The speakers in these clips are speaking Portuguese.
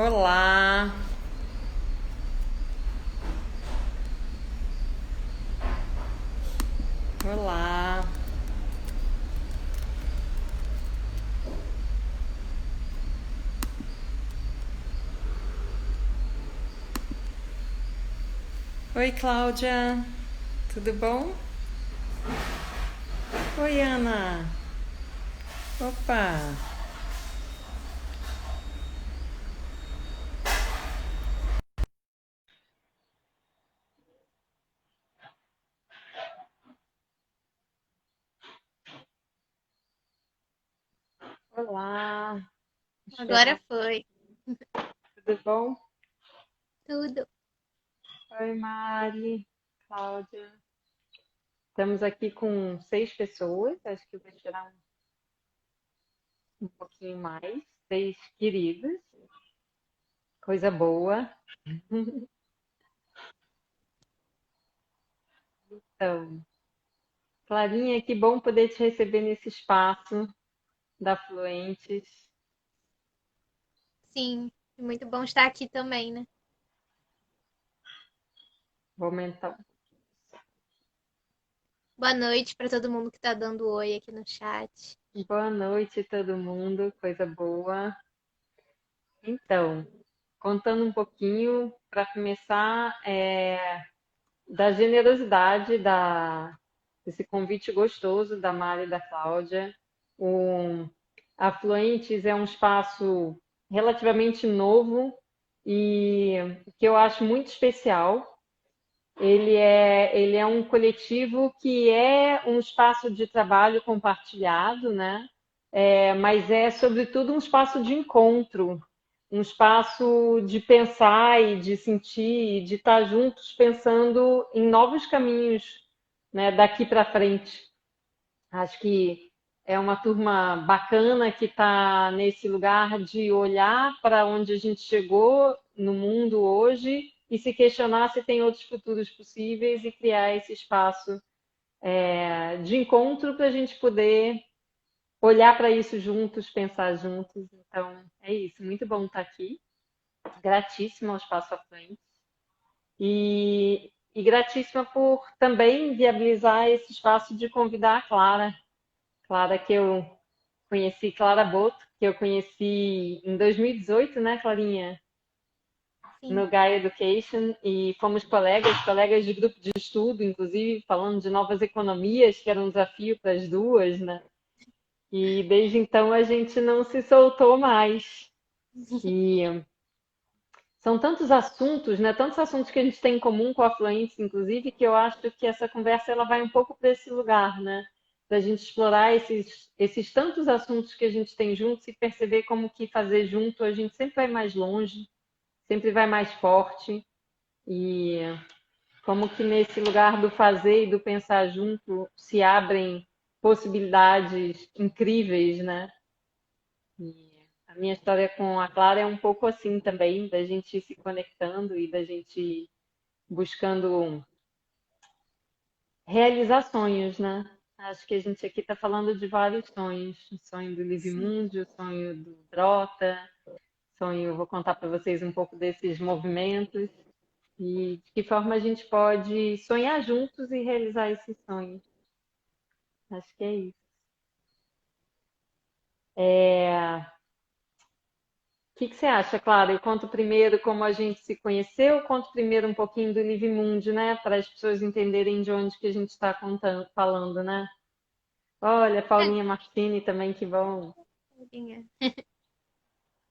Olá, olá. Oi, Cláudia, tudo bom? Oi, Ana. Opa, olá, Agora esperar, foi. tudo bom? Tudo. Oi, Mari, Cláudia. Estamos aqui com 6 pessoas, acho que eu vou esperar um pouquinho mais. 6 queridas, coisa boa. Então, Clarinha, que bom poder te receber nesse espaço da Fluentes. Sim, muito bom estar aqui também, né? Vou aumentar. Boa noite para todo mundo que tá dando oi aqui no chat. Boa noite, todo mundo, coisa boa. Então, contando um pouquinho, para começar, da generosidade desse convite gostoso da Mari e da Cláudia. O Afluentes é um espaço relativamente novo e que eu acho muito especial. Ele é um coletivo que é um espaço de trabalho compartilhado, né? Mas é, sobretudo, um espaço de encontro, um espaço de pensar e de sentir, e de estar juntos pensando em novos caminhos, né, daqui para frente. Acho que é uma turma bacana que está nesse lugar de olhar para onde a gente chegou no mundo hoje e se questionar se tem outros futuros possíveis e criar esse espaço de encontro para a gente poder olhar para isso juntos, pensar juntos. Então, é isso. Muito bom estar aqui. Gratíssima ao Espaço à Frente. E gratíssima por também viabilizar esse espaço de convidar a Clara. Clara, que eu conheci, Clara Boto, que eu conheci em 2018, né, Clarinha? Sim. No Gaia Education, e fomos colegas de grupo de estudo, inclusive, falando de novas economias, que era um desafio para as duas, né? E desde então a gente não se soltou mais. E são tantos assuntos, né? Tantos assuntos que a gente tem em comum com a Fluentes, inclusive, que eu acho que essa conversa ela vai um pouco para esse lugar, né? Da gente explorar esses tantos assuntos que a gente tem juntos e perceber como que fazer junto a gente sempre vai mais longe, sempre vai mais forte e como que nesse lugar do fazer e do pensar junto se abrem possibilidades incríveis, né? E a minha história com a Clara é um pouco assim também, da gente ir se conectando e da gente buscando realizar sonhos, né? Acho que a gente aqui está falando de vários sonhos. O sonho do Live Sim. Mundo, o sonho do Brota, sonho, vou contar para vocês um pouco desses movimentos e de que forma a gente pode sonhar juntos e realizar esses sonhos. Acho que é isso. O que que você acha, Clara? Eu conto primeiro como a gente se conheceu, conto primeiro um pouquinho do Live Mundo, né? Para as pessoas entenderem de onde que a gente está contando, falando, né? Olha, É, Paulinha Martini também, que bom. tadinha.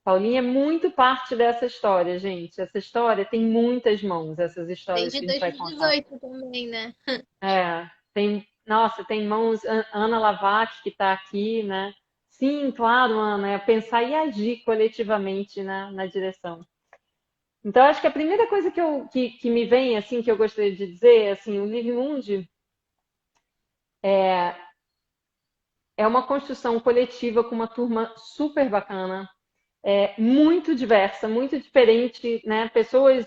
Paulinha é muito parte dessa história, gente. Essa história tem muitas mãos, essas histórias Desde que a gente vai contar. 2018 também, né? Nossa, tem mãos, Ana Lavac, que está aqui, né? Sim, claro, Ana, é pensar e agir coletivamente, né, na direção. Então, acho que a primeira coisa que me vem, assim, que eu gostaria de dizer, assim, o Live Mundi é uma construção coletiva com uma turma super bacana, muito diversa, muito diferente, né? Pessoas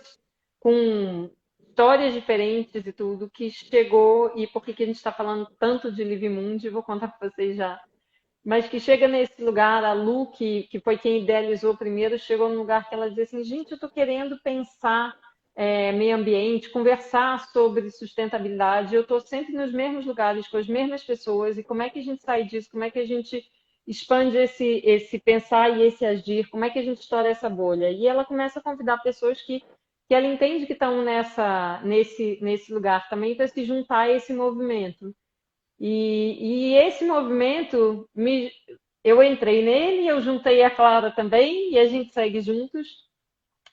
com histórias diferentes e tudo, que chegou, e por que que a gente está falando tanto de Live Mundi, vou contar para vocês já. mas que chega nesse lugar, a Lu, que foi quem idealizou primeiro, chegou num lugar que ela dizia assim, gente, eu estou querendo pensar meio ambiente, conversar sobre sustentabilidade, eu estou sempre nos mesmos lugares, com as mesmas pessoas, e como é que a gente sai disso? Como é que a gente expande esse pensar e esse agir? Como é que a gente estoura essa bolha? E ela começa a convidar pessoas que ela entende que estão nesse lugar também para se juntar a esse movimento. E esse movimento, eu entrei nele, eu juntei a Clara também, e a gente segue juntos.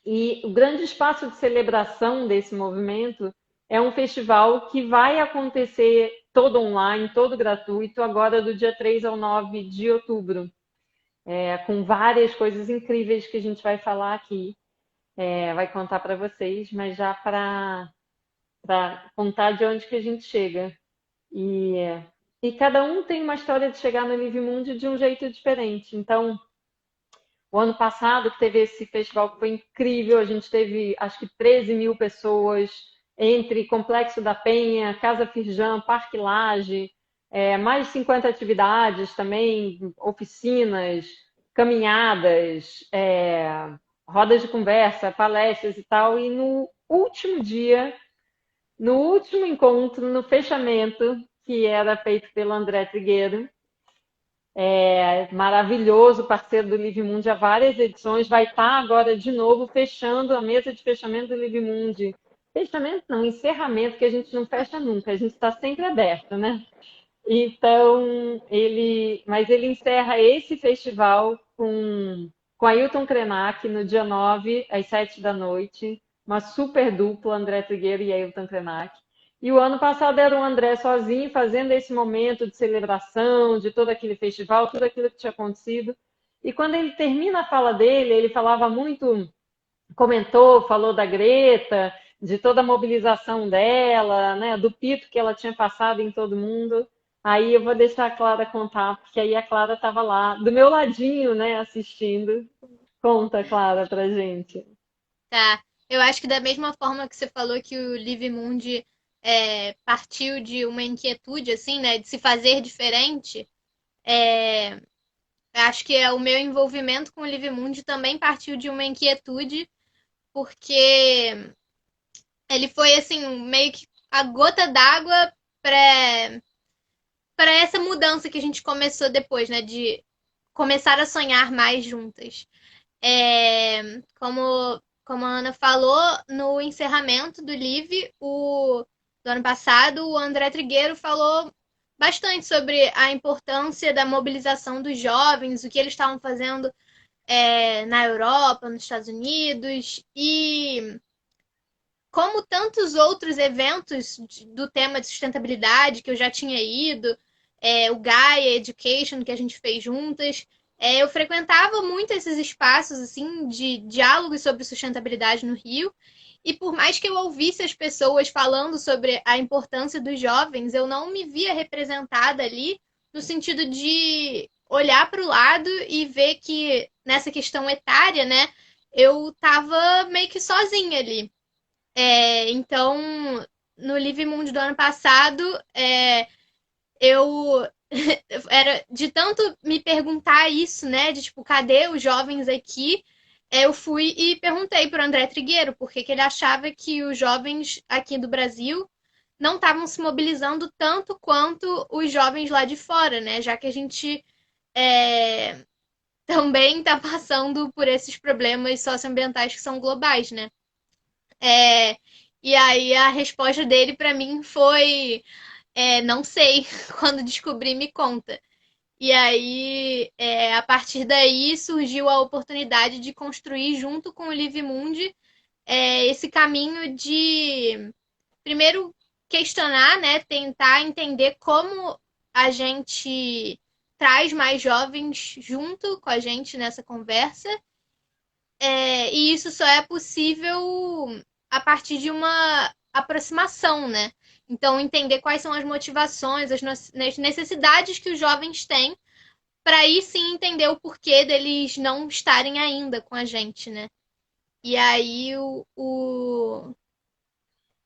E o grande espaço de celebração desse movimento é um festival que vai acontecer todo online, todo gratuito, agora do dia 3 ao 9 de outubro, com várias coisas incríveis que a gente vai falar aqui, vai contar para vocês, mas já para contar de onde que a gente chega. E, e cada um tem uma história de chegar no Live Mundi de um jeito diferente. Então, o ano passado que teve esse festival que foi incrível, a gente teve acho que 13 mil pessoas entre Complexo da Penha, Casa Firjan, Parque Lage, mais de 50 atividades também, oficinas, caminhadas, rodas de conversa, palestras e tal. E no último dia, no último encontro, no fechamento, que era feito pelo André Trigueiro, maravilhoso, parceiro do Live Mundi há várias edições, vai estar agora de novo fechando a mesa de fechamento do Live Mundi. Fechamento não, encerramento, que a gente não fecha nunca, a gente está sempre aberto, né? Então, mas ele encerra esse festival com Ailton Krenak no dia 9, às 7 da noite, uma super dupla, André Trigueiro e Ailton Krenak. E o ano passado era o André sozinho, fazendo esse momento de celebração de todo aquele festival, tudo aquilo que tinha acontecido. E quando ele termina a fala dele, ele falava muito, comentou, falou da Greta, de toda a mobilização dela, né, do pito que ela tinha passado em todo mundo. Aí eu vou deixar a Clara contar, porque aí a Clara estava lá, do meu ladinho, né, assistindo. Conta, Clara, pra gente. Tá. Eu acho que da mesma forma que você falou que o Live Mundi partiu de uma inquietude, assim, né, de se fazer diferente, é, acho que o meu envolvimento com o Live Mundi também partiu de uma inquietude, porque ele foi, assim, meio que a gota d'água para para essa mudança que a gente começou depois, né, de começar a sonhar mais juntas. Como a Ana falou, no encerramento do Live do ano passado, o André Trigueiro falou bastante sobre a importância da mobilização dos jovens, o que eles estavam fazendo na Europa, nos Estados Unidos, e como tantos outros eventos do tema de sustentabilidade que eu já tinha ido, o Gaia Education que a gente fez juntas, eu frequentava muito esses espaços assim de diálogos sobre sustentabilidade no Rio. E por mais que eu ouvisse as pessoas falando sobre a importância dos jovens, eu não me via representada ali no sentido de olhar para o lado e ver que nessa questão etária, né, eu estava meio que sozinha ali. Então, no Live Mundo do ano passado, eu era de tanto me perguntar isso, né? De tipo, cadê os jovens aqui? Eu fui e perguntei para o André Trigueiro porque que ele achava que os jovens aqui do Brasil não estavam se mobilizando tanto quanto os jovens lá de fora, né? Já que a gente também está passando por esses problemas socioambientais que são globais, né? É, e aí a resposta dele para mim foi não sei, quando descobri me conta. E aí, a partir daí, surgiu a oportunidade de construir, junto com o Live Mundi, esse caminho de, primeiro, questionar, né, tentar entender como a gente traz mais jovens junto com a gente nessa conversa. E isso só é possível a partir de uma aproximação, né? Então, entender quais são as motivações, as necessidades que os jovens têm, para aí sim entender o porquê deles não estarem ainda com a gente, né? E aí,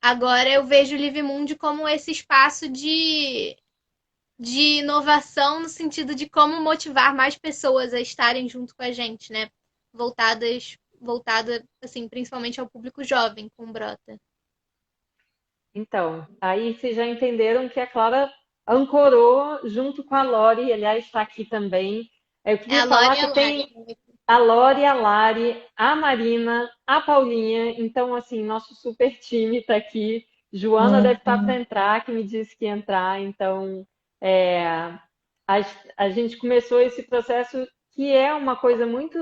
agora eu vejo o Live Mundi como esse espaço de de inovação no sentido de como motivar mais pessoas a estarem junto com a gente, né? Voltada, assim, principalmente ao público jovem com o Brota. Então, aí vocês já entenderam que a Clara ancorou junto com a Lori, aliás, está aqui também. Eu É queria a Lori falar e que a Lari. tem a Lori, a Lari, a Marina, a Paulinha. Então, assim, nosso super time está aqui. Joana deve estar para entrar, que me disse que ia entrar. Então, é, a, a gente começou esse processo que é uma coisa muito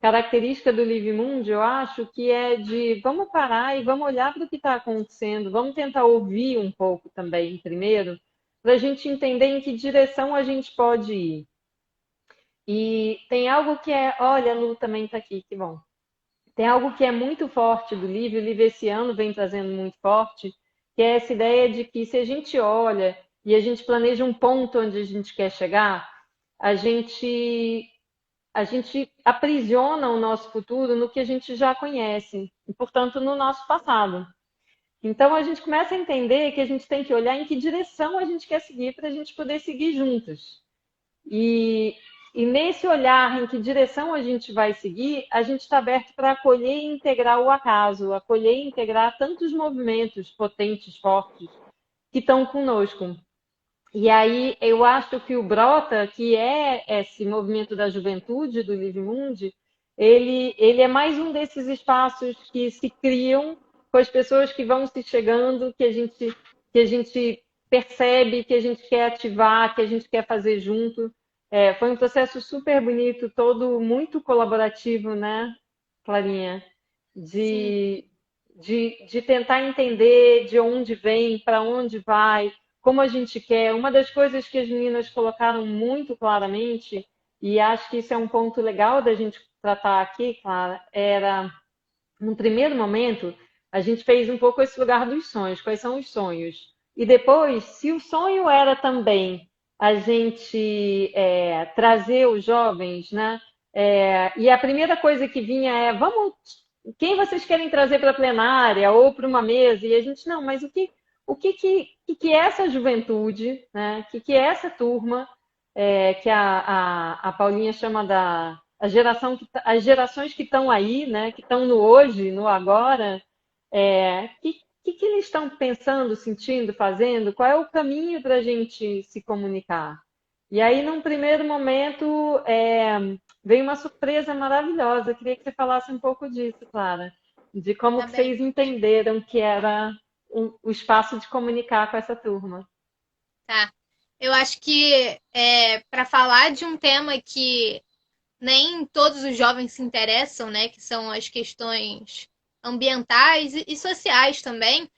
característica do Live Mundo, eu acho, que é de vamos parar e vamos olhar para o que está acontecendo, vamos tentar ouvir um pouco também primeiro, para a gente entender em que direção a gente pode ir. E tem algo que é, olha, a Lu também está aqui, que bom. Tem algo que é muito forte do livro, o livro esse ano vem trazendo muito forte, que é essa ideia de que se a gente olha e a gente planeja um ponto onde a gente quer chegar, a gente a gente aprisiona o nosso futuro no que a gente já conhece, e, portanto, no nosso passado. Então, a gente começa a entender que a gente tem que olhar em que direção a gente quer seguir para a gente poder seguir juntos. E, e nesse olhar em que direção a gente vai seguir, a gente está aberto para acolher e integrar o acaso, acolher e integrar tantos movimentos potentes, fortes, que estão conosco. E aí eu acho que o Brota, que é esse movimento da juventude do Live Mundi, ele é mais um desses espaços que se criam com as pessoas que vão se chegando, que a gente percebe, que a gente quer ativar, que a gente quer fazer junto. É, foi um processo super bonito, todo muito colaborativo, né, Clarinha? Sim, De, de tentar entender de onde vem, para onde vai, como a gente quer. Uma das coisas que as meninas colocaram muito claramente, e acho que isso é um ponto legal da gente tratar aqui, Clara, era, no primeiro momento, a gente fez um pouco esse lugar dos sonhos, quais são os sonhos. E depois, se o sonho era também a gente trazer os jovens, né? E a primeira coisa que vinha é, vamos, quem vocês querem trazer para a plenária ou para uma mesa? E a gente, não, mas o que é essa juventude, né? O que é essa turma, que a Paulinha chama da a geração as gerações que estão aí, né? Que estão no hoje, no agora, que eles estão pensando, sentindo, fazendo? Qual é o caminho para a gente se comunicar? E aí, num primeiro momento, veio uma surpresa maravilhosa. Eu queria que você falasse um pouco disso, Clara, de como tá que bem. vocês entenderam que era o espaço de comunicar com essa turma. Tá. Eu acho que para falar de um tema que nem todos os jovens se interessam, né? Que são as questões ambientais e sociais também.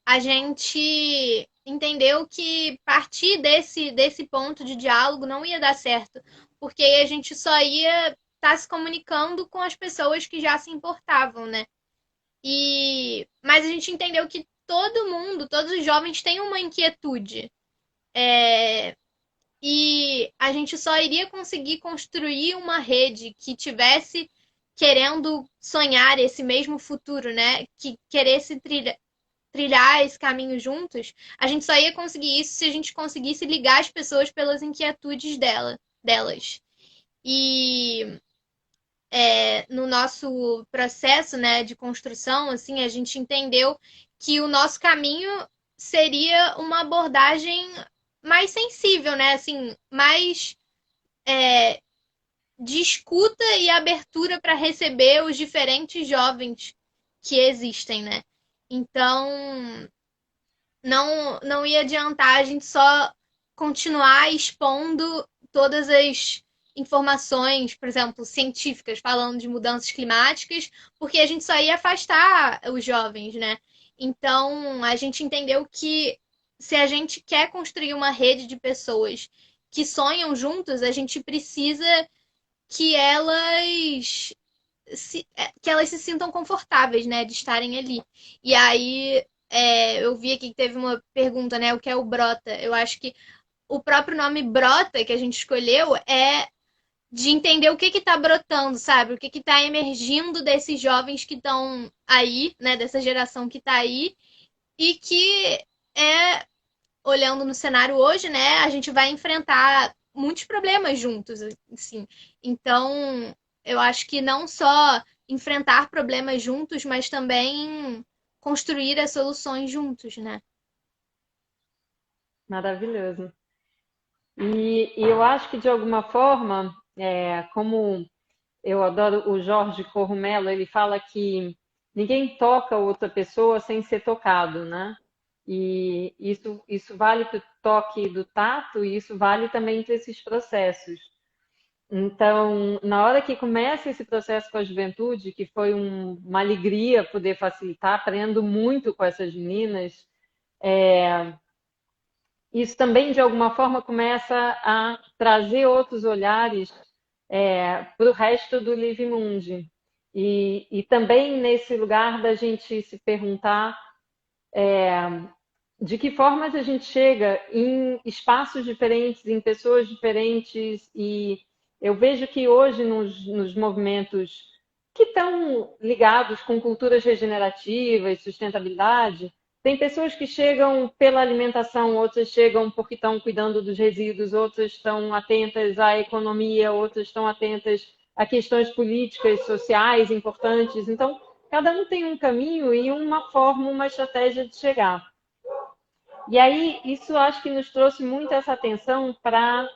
A gente entendeu que partir desse ponto de diálogo não ia dar certo, porque aí a gente só ia estar se comunicando com as pessoas que já se importavam, né? Mas a gente entendeu que todo mundo, todos os jovens têm uma inquietude. E a gente só iria conseguir construir uma rede que tivesse querendo sonhar esse mesmo futuro, né? Que queresse trilhar esse caminho juntos. A gente só ia conseguir isso se a gente conseguisse ligar as pessoas pelas inquietudes delas. E no nosso processo, né, de construção, assim, a gente entendeu que o nosso caminho seria uma abordagem mais sensível, né, assim, mais de escuta e abertura para receber os diferentes jovens que existem, né? Então, não ia adiantar a gente só continuar expondo todas as informações, por exemplo, científicas falando de mudanças climáticas, porque a gente só ia afastar os jovens, né? Então, a gente entendeu que se a gente quer construir uma rede de pessoas que sonham juntos, a gente precisa que que elas se sintam confortáveis, né, de estarem ali. E aí eu vi aqui que teve uma pergunta, né, o que é o Brota? Eu acho que o próprio nome Brota que a gente escolheu é de entender o que está brotando, sabe? O que está emergindo desses jovens que estão aí, né, dessa geração que está aí e que é olhando no cenário hoje, né, a gente vai enfrentar muitos problemas juntos, assim. Então, eu acho que não só enfrentar problemas juntos, mas também construir as soluções juntos, né? Maravilhoso. E eu acho que, de alguma forma, como eu adoro o Jorge Corrumelo, ele fala que ninguém toca outra pessoa sem ser tocado, né? E isso vale para o toque do tato e isso vale também para esses processos. Então, na hora que começa esse processo com a juventude, que foi uma alegria poder facilitar, aprendo muito com essas meninas, isso também, de alguma forma, começa a trazer outros olhares para o resto do Live Mundi. E também nesse lugar da gente se perguntar de que formas a gente chega em espaços diferentes, em pessoas diferentes, e eu vejo que hoje nos movimentos que estão ligados com culturas regenerativas, sustentabilidade, tem pessoas que chegam pela alimentação, outras chegam porque estão cuidando dos resíduos, outras estão atentas à economia, outras estão atentas a questões políticas, sociais importantes. Então, cada um tem um caminho e uma forma, uma estratégia de chegar. E aí, isso acho que nos trouxe muito essa atenção para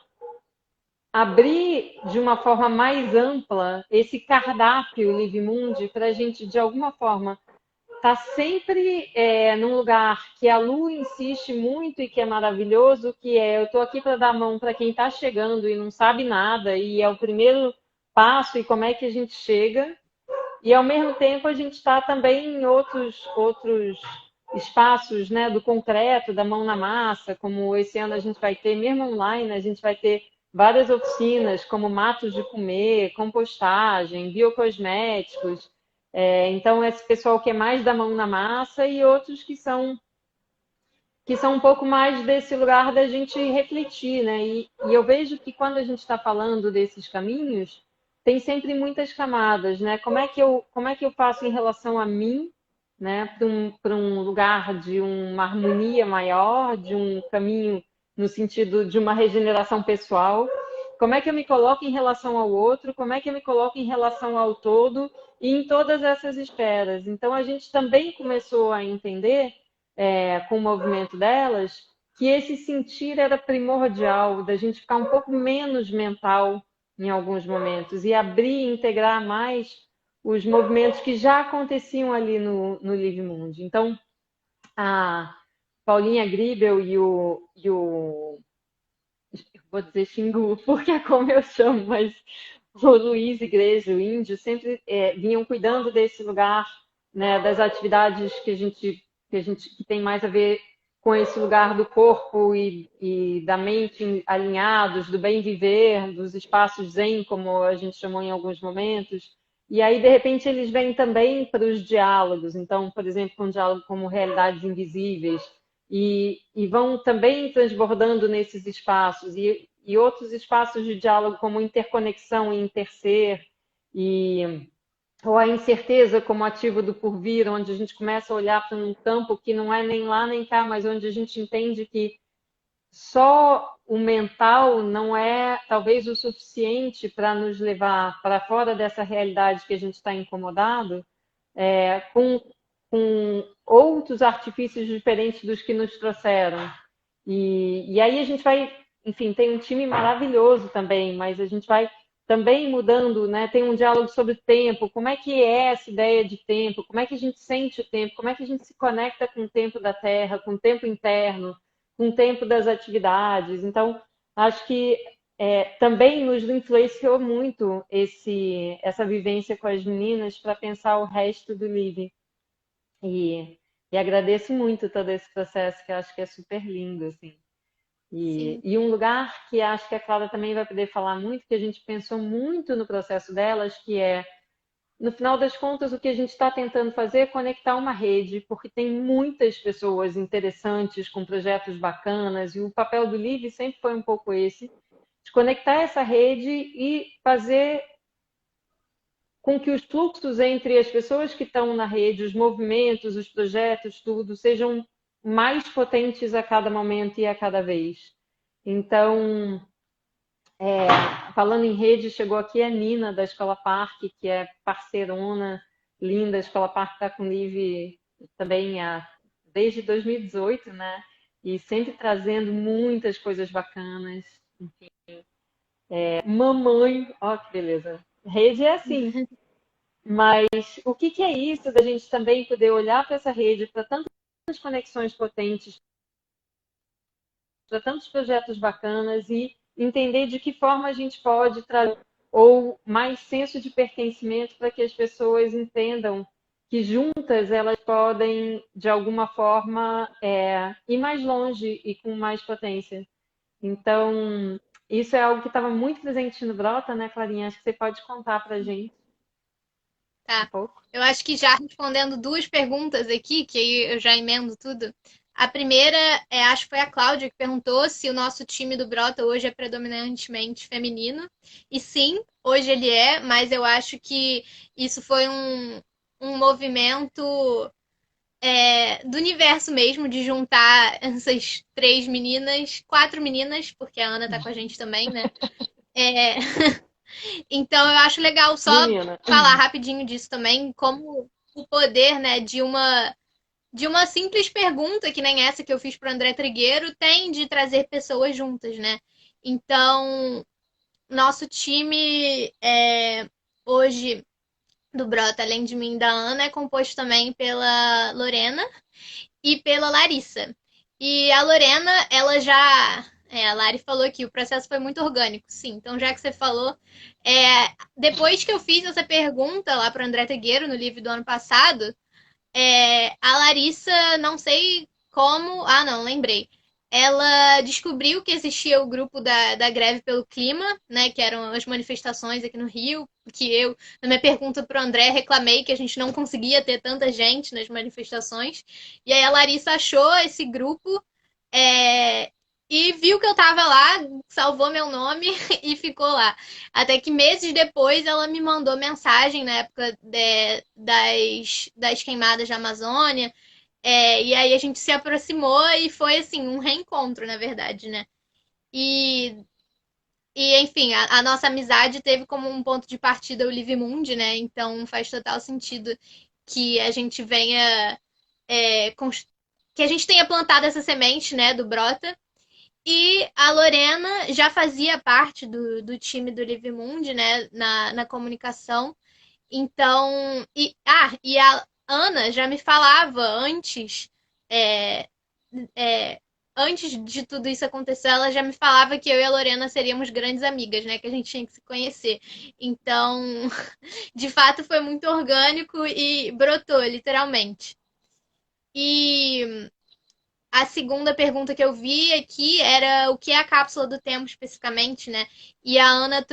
abrir de uma forma mais ampla esse cardápio Live Mundi para a gente, de alguma forma, estar sempre num lugar que a Lu insiste muito e que é maravilhoso, que é eu estou aqui para dar a mão para quem está chegando e não sabe nada, e é o primeiro passo e como é que a gente chega. E, ao mesmo tempo, a gente está também em outros espaços, né, do concreto, da mão na massa, como esse ano a gente vai ter, mesmo online, a gente vai ter várias oficinas, como matos de comer, compostagem, biocosméticos. Então, esse pessoal que é mais da mão na massa e outros que são um pouco mais desse lugar da gente refletir, né? E eu vejo que quando a gente está falando desses caminhos, tem sempre muitas camadas, né? Como é que eu faço em relação a mim, né? Para um lugar de uma harmonia maior, de um caminho no sentido de uma regeneração pessoal? Como é que eu me coloco em relação ao outro? Como é que eu me coloco em relação ao todo? E em todas essas esferas. Então, a gente também começou a entender com o movimento delas, que esse sentir era primordial, da gente ficar um pouco menos mental em alguns momentos e abrir e integrar mais os movimentos que já aconteciam ali no Live Mundi. Então, a Paulinha Gribel e o vou dizer Xingu, porque é como eu chamo, mas o Luiz Igreja, o índio, sempre vinham cuidando desse lugar, né, das atividades que tem mais a ver com esse lugar do corpo e da mente alinhados, do bem viver, dos espaços zen, como a gente chamou em alguns momentos. E aí, de repente, eles vêm também para os diálogos. Então, por exemplo, um diálogo como Realidades Invisíveis, e vão também transbordando nesses espaços e outros espaços de diálogo como interconexão e interser e ou a incerteza como ativo do porvir, onde a gente começa a olhar para um campo que não é nem lá nem cá, mas onde a gente entende que só o mental não é talvez o suficiente para nos levar para fora dessa realidade que a gente está incomodado, com outros artifícios diferentes dos que nos trouxeram. E aí a gente vai, enfim, tem um time maravilhoso também, mas a gente vai também mudando, né? Tem um diálogo sobre tempo, como é que é essa ideia de tempo, como é que a gente sente o tempo, como é que a gente se conecta com o tempo da Terra, com o tempo interno, com o tempo das atividades. Então, acho que também nos influenciou muito essa vivência com as meninas para pensar o resto do livro. E agradeço muito todo esse processo, que eu acho que é super lindo, assim. Sim. E um lugar que acho que a Clara também vai poder falar muito, que a gente pensou muito no processo delas, que é, no final das contas, o que a gente está tentando fazer é conectar uma rede, porque tem muitas pessoas interessantes, com projetos bacanas, e o papel do Live sempre foi um pouco esse, de conectar essa rede e fazer com que os fluxos entre as pessoas que estão na rede, os movimentos, os projetos, tudo, sejam mais potentes a cada momento e a cada vez. Então, falando em rede, chegou aqui a Nina, da Escola Parque, que é parceirona, linda. A Escola Parque está com o Live também desde 2018, né? E sempre trazendo muitas coisas bacanas. Mamãe, ó que beleza. Rede é assim. Mas o que que é isso da gente também poder olhar para essa rede, para tantas conexões potentes, para tantos projetos bacanas e entender de que forma a gente pode trazer ou mais senso de pertencimento para que as pessoas entendam que juntas elas podem, de alguma forma, ir mais longe e com mais potência. Então, isso é algo que estava muito presente no Brota, né, Clarinha? Acho que você pode contar para a gente um Tá. pouco. Eu acho que já respondendo duas perguntas aqui, que aí eu já emendo tudo. A primeira, acho que foi a Cláudia que perguntou se o nosso time do Brota hoje é predominantemente feminino. E sim, hoje ele é, mas eu acho que isso foi um movimento do universo mesmo, de juntar essas três meninas, quatro meninas, porque a Ana tá com a gente também, né? É, então eu acho legal só Menina. falar rapidinho disso também, como o poder, né, de uma simples pergunta, que nem essa que eu fiz pro André Trigueiro, tem de trazer pessoas juntas, né? Então, nosso time hoje do Brota, além de mim e da Ana, é composto também pela Lorena e pela Larissa. E a Lorena, ela já. A Lari falou que o processo foi muito orgânico, sim. Então, já que você falou, depois que eu fiz essa pergunta lá para o André Tegueiro no livro do ano passado, a Larissa, não sei como. Ah, não, lembrei. Ela descobriu que existia o grupo da Greve pelo Clima, né? Que eram as manifestações aqui no Rio. Que eu, na minha pergunta para o André, reclamei que a gente não conseguia ter tanta gente nas manifestações. E aí a Larissa achou esse grupo é, e viu que eu tava lá, salvou meu nome e ficou lá. Até que meses depois ela me mandou mensagem na época das queimadas da Amazônia. E aí a gente se aproximou e foi assim, um reencontro, na verdade, né? E, enfim, a nossa amizade teve como um ponto de partida o Live Mundi, né? Então faz total sentido que a gente venha. é, que a gente tenha plantado essa semente, né, do Brota. E a Lorena já fazia parte do time do Live Mundi, né, na comunicação. Então, e a Ana já me falava é, é, antes de tudo isso acontecer, ela já me falava que eu e a Lorena seríamos grandes amigas, né, que a gente tinha que se conhecer. Então, de fato, foi muito orgânico e brotou, literalmente. E a segunda pergunta que eu vi aqui era o que é a cápsula do tempo especificamente, né? E a Ana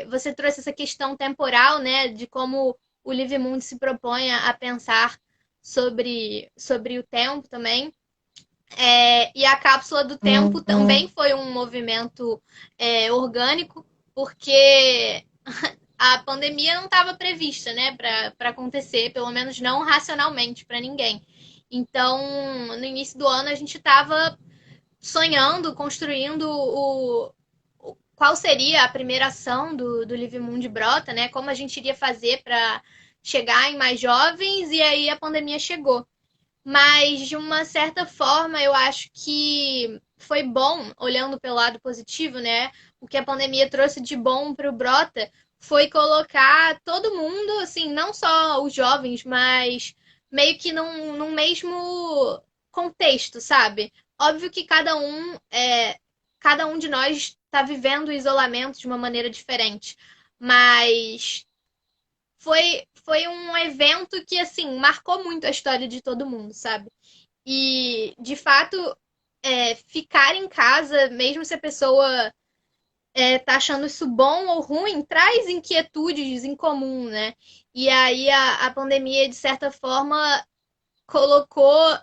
você trouxe essa questão temporal, né? De como o Livre Mundo se propõe a pensar sobre o tempo também. E a cápsula do tempo também foi um movimento orgânico, porque a pandemia não estava prevista, né, para acontecer, pelo menos não racionalmente para ninguém. Então, no início do ano, a gente estava sonhando, construindo qual seria a primeira ação do Live Mundo Brota, né? Como a gente iria fazer para chegar em mais jovens, e aí a pandemia chegou. Mas, de uma certa forma, eu acho que foi bom, olhando pelo lado positivo, né? O que a pandemia trouxe de bom para o Brota foi colocar todo mundo, assim, não só os jovens, mas meio que num mesmo contexto, sabe? Óbvio que cada um de nós está vivendo o isolamento de uma maneira diferente, mas foi um evento que, assim, marcou muito a história de todo mundo, sabe? E, de fato, ficar em casa, mesmo se a pessoa tá achando isso bom ou ruim, traz inquietudes em comum, né? E aí a pandemia, de certa forma, colocou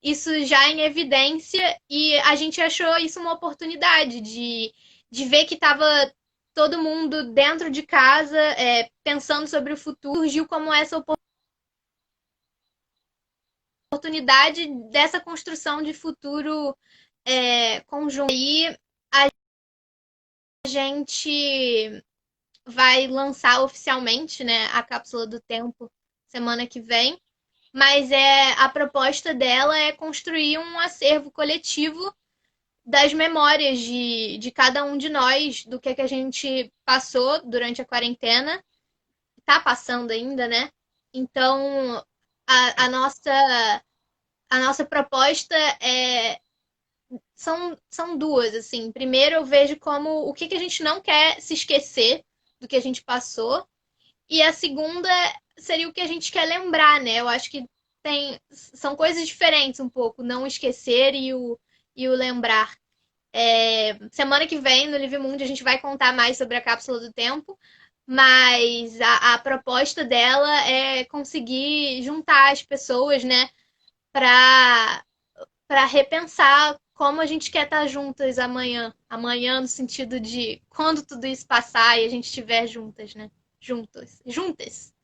isso já em evidência e a gente achou isso uma oportunidade de ver que estava todo mundo dentro de casa, pensando sobre o futuro, surgiu como essa oportunidade dessa construção de futuro conjunto. E a gente vai lançar oficialmente, né, a Cápsula do Tempo semana que vem, mas a proposta dela é construir um acervo coletivo das memórias de cada um de nós, do que a gente passou durante a quarentena, tá passando ainda, né? Então, a nossa proposta são duas, assim. Primeiro, eu vejo como o que a gente não quer se esquecer do que a gente passou, e a segunda seria o que a gente quer lembrar, né? Eu acho que são coisas diferentes um pouco, não esquecer e o lembrar. Semana que vem, no Live Mundo, a gente vai contar mais sobre a Cápsula do Tempo, mas a proposta dela é conseguir juntar as pessoas, né, para repensar como a gente quer estar juntas amanhã. Amanhã no sentido de quando tudo isso passar e a gente estiver juntas, né? Juntos. Juntas.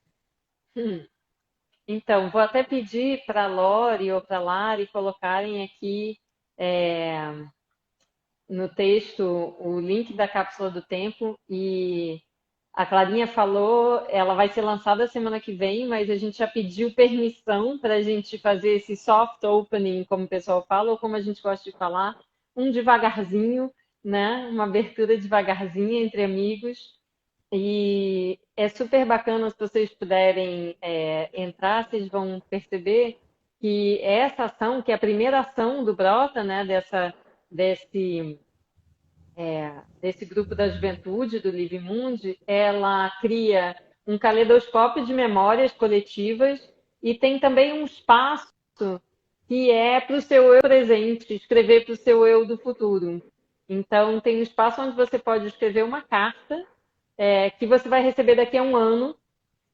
Então, vou até pedir para a Lori ou para a Lari colocarem aqui no texto o link da Cápsula do Tempo e a Clarinha falou, ela vai ser lançada semana que vem, mas a gente já pediu permissão para a gente fazer esse soft opening, como o pessoal fala, ou como a gente gosta de falar, um devagarzinho, né? Uma abertura devagarzinha entre amigos. E é super bacana se vocês puderem entrar, vocês vão perceber que essa ação, que é a primeira ação do Brota, né? Desse desse grupo da juventude, do Live Mundi, ela cria um caleidoscópio de memórias coletivas e tem também um espaço que é para o seu eu presente, escrever para o seu eu do futuro. Então, tem um espaço onde você pode escrever uma carta que você vai receber daqui a um ano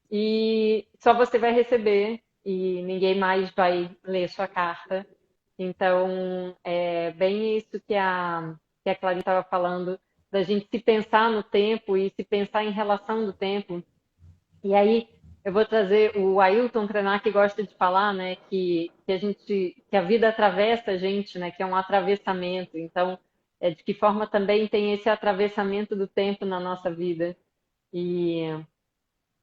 e só você vai receber e ninguém mais vai ler sua carta. Então, é bem isso que a Clarice estava falando, da gente se pensar no tempo e se pensar em relação do tempo. E aí, eu vou trazer o Ailton Krenak, que gosta de falar, né, que a vida atravessa a gente, né, que é um atravessamento. Então, de que forma também tem esse atravessamento do tempo na nossa vida. E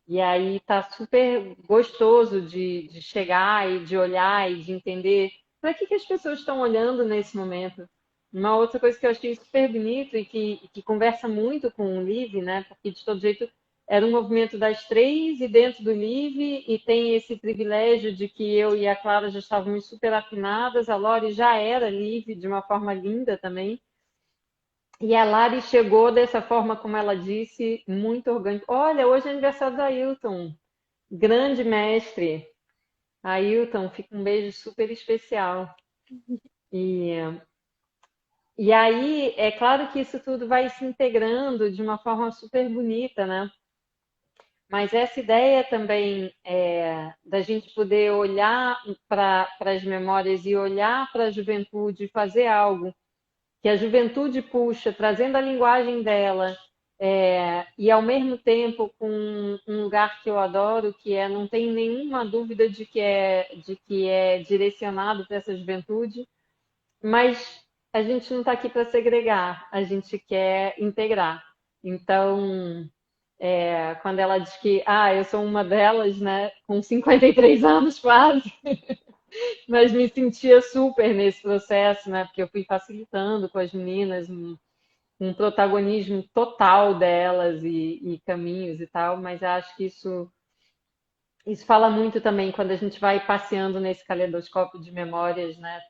e aí tá super gostoso de chegar e de olhar e de entender para que as pessoas estão olhando nesse momento. Uma outra coisa que eu achei super bonito e que conversa muito com o Live, né? Porque de todo jeito era um movimento das três e dentro do Live e tem esse privilégio de que eu e a Clara já estávamos super afinadas, a Lori já era Live de uma forma linda também. E a Lari chegou dessa forma, como ela disse, muito orgânico. Olha, hoje é aniversário do Ailton, grande mestre. Ailton, fica um beijo super especial. E, e aí, é claro que isso tudo vai se integrando de uma forma super bonita, né? Mas essa ideia também da gente poder olhar para as memórias e olhar para a juventude e fazer algo que a juventude puxa, trazendo a linguagem dela, e ao mesmo tempo com um lugar que eu adoro, que não tem nenhuma dúvida de que é direcionado para essa juventude, mas a gente não está aqui para segregar, a gente quer integrar. Então, quando ela diz que eu sou uma delas, né, com 53 anos quase, mas me sentia super nesse processo, né? Porque eu fui facilitando com as meninas um protagonismo total delas e caminhos e tal, mas acho que isso fala muito também quando a gente vai passeando nesse caleidoscópio de memórias, né?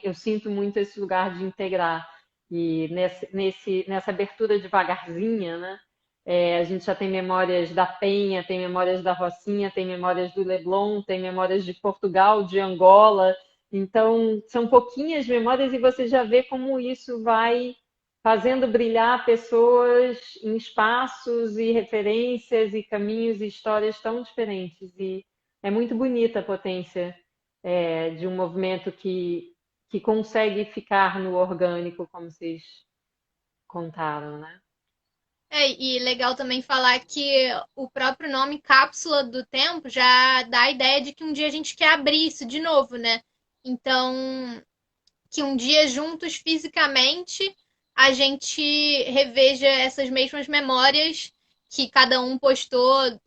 Eu sinto muito esse lugar de integrar e nessa abertura devagarzinha, né? A gente já tem memórias da Penha, tem memórias da Rocinha, tem memórias do Leblon, tem memórias de Portugal, de Angola. Então, são pouquinhas memórias e você já vê como isso vai fazendo brilhar pessoas em espaços e referências e caminhos e histórias tão diferentes. E é muito bonita a potência de um movimento que consegue ficar no orgânico, como vocês contaram, né? E legal também falar que o próprio nome Cápsula do Tempo já dá a ideia de que um dia a gente quer abrir isso de novo, né? Então, que um dia juntos fisicamente a gente reveja essas mesmas memórias que cada um postou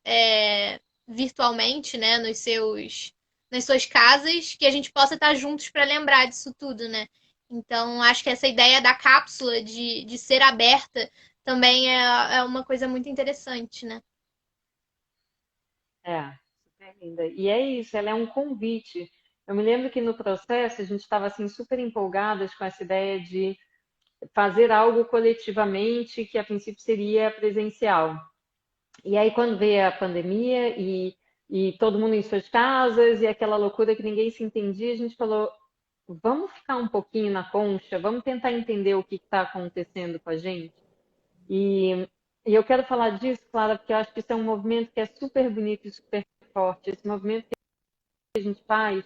virtualmente, né, nas suas casas, que a gente possa estar juntos para lembrar disso tudo, né? Então, acho que essa ideia da cápsula de ser aberta também é uma coisa muito interessante, né? É, super linda. E é isso, ela é um convite. Eu me lembro que no processo a gente estava assim super empolgadas com essa ideia de fazer algo coletivamente que a princípio seria presencial. E aí quando veio a pandemia e todo mundo em suas casas e aquela loucura que ninguém se entendia, a gente falou, vamos ficar um pouquinho na concha, vamos tentar entender o que está acontecendo com a gente. E, e eu quero falar disso, Clara, porque eu acho que isso é um movimento que é super bonito e super forte. Esse movimento que a gente faz,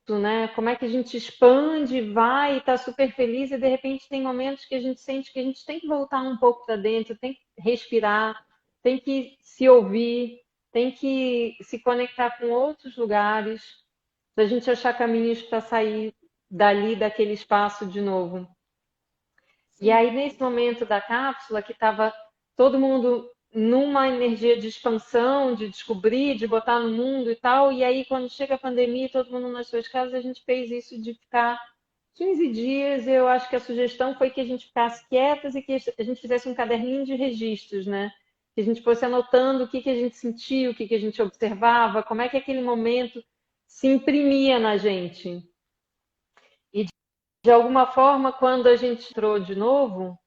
né? Como é que a gente expande, vai, está super feliz e de repente tem momentos que a gente sente que a gente tem que voltar um pouco para dentro, tem que respirar, tem que se ouvir, tem que se conectar com outros lugares, para a gente achar caminhos para sair dali, daquele espaço de novo. E Sim. aí, nesse momento da cápsula, que estava todo mundo numa energia de expansão, de descobrir, de botar no mundo e tal, e aí, quando chega a pandemia, todo mundo nas suas casas, a gente fez isso de ficar 15 dias. Eu acho que a sugestão foi que a gente ficasse quietas e que a gente fizesse um caderninho de registros, né? Que a gente fosse anotando o que a gente sentia, o que a gente observava, como é que aquele momento se imprimia na gente. E de alguma forma, quando a gente entrou de novo,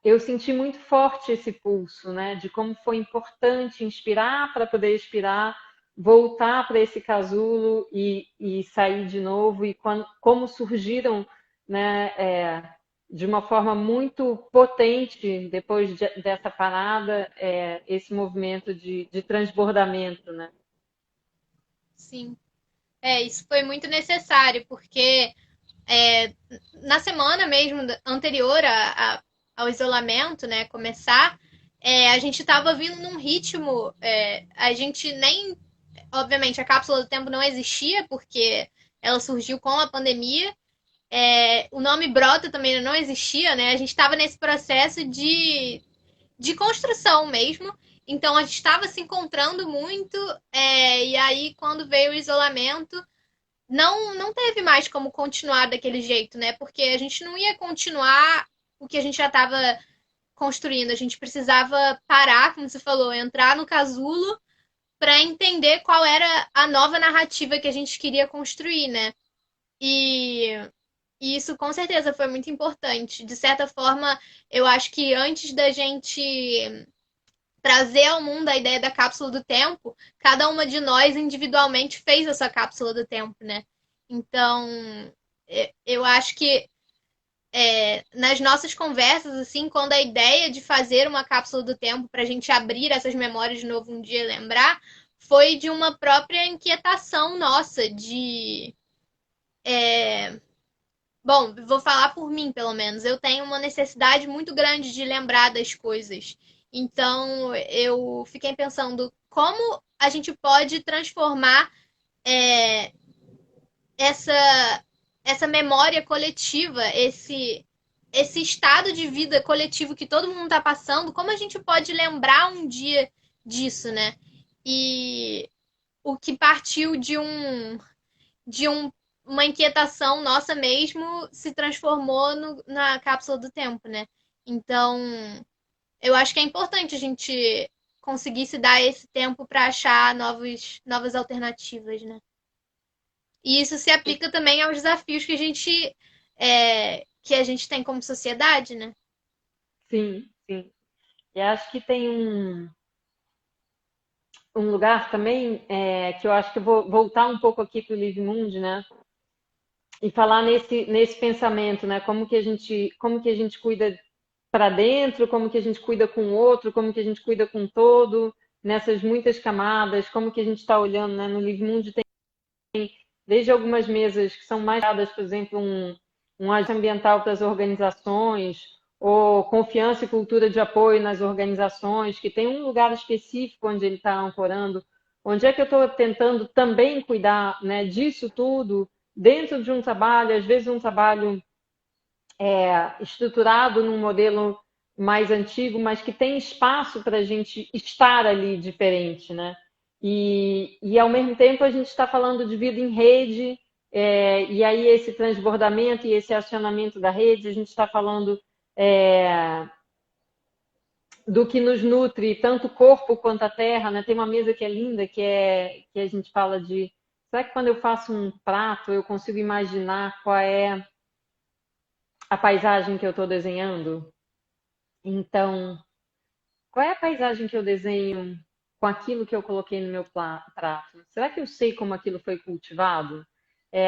eu senti muito forte esse pulso, né? De como foi importante inspirar para poder expirar, voltar para esse casulo e sair de novo, e como surgiram, né, de uma forma muito potente, depois dessa parada, esse movimento de transbordamento, né? Sim. Isso foi muito necessário, porque é, na semana mesmo anterior ao isolamento, né, começar, a gente estava vindo num ritmo, a gente nem, obviamente, a cápsula do tempo não existia, porque ela surgiu com a pandemia, o nome Brota também não existia, né, a gente estava nesse processo de construção mesmo, então a gente estava se encontrando muito, e aí quando veio o isolamento, não teve mais como continuar daquele jeito, né? Porque a gente não ia continuar o que a gente já estava construindo. A gente precisava parar, como você falou, entrar no casulo para entender qual era a nova narrativa que a gente queria construir, né? E, e isso com certeza foi muito importante. De certa forma, eu acho que antes da gente trazer ao mundo a ideia da cápsula do tempo, cada uma de nós individualmente fez essa cápsula do tempo, né? Então, eu acho que nas nossas conversas, assim, quando a ideia de fazer uma cápsula do tempo para a gente abrir essas memórias de novo um dia e lembrar, foi de uma própria inquietação nossa de. Bom, vou falar por mim, pelo menos. Eu tenho uma necessidade muito grande de lembrar das coisas. Então, eu fiquei pensando como a gente pode transformar é, essa, essa memória coletiva, esse estado de vida coletivo que todo mundo está passando, como a gente pode lembrar um dia disso, né? E o que partiu de uma inquietação nossa mesmo se transformou na cápsula do tempo, né? Então, eu acho que é importante a gente conseguir se dar esse tempo para achar novas alternativas, né? E isso se aplica também aos desafios que a gente tem como sociedade, né? Sim, sim. E acho que tem um lugar também que eu acho que eu vou voltar um pouco aqui para o Live Mundi, né? E falar nesse pensamento, né? Como que a gente cuida para dentro, como que a gente cuida com o outro, como que a gente cuida com o todo, nessas muitas camadas, como que a gente está olhando, né? No Live Mundi tem desde algumas mesas que são mais dadas, por exemplo, um agente ambiental para as organizações, ou confiança e cultura de apoio nas organizações, que tem um lugar específico onde ele está ancorando. Onde é que eu estou tentando também cuidar, né, disso tudo dentro de um trabalho, às vezes um trabalho estruturado num modelo mais antigo, mas que tem espaço para a gente estar ali diferente, né? E ao mesmo tempo a gente está falando de vida em rede, e aí esse transbordamento e esse acionamento da rede, a gente está falando é, do que nos nutre, tanto o corpo quanto a terra, né? Tem uma mesa que é linda, que a gente fala de, será que quando eu faço um prato eu consigo imaginar qual é a paisagem que eu estou desenhando? Então, qual é a paisagem que eu desenho com aquilo que eu coloquei no meu prato? Será que eu sei como aquilo foi cultivado?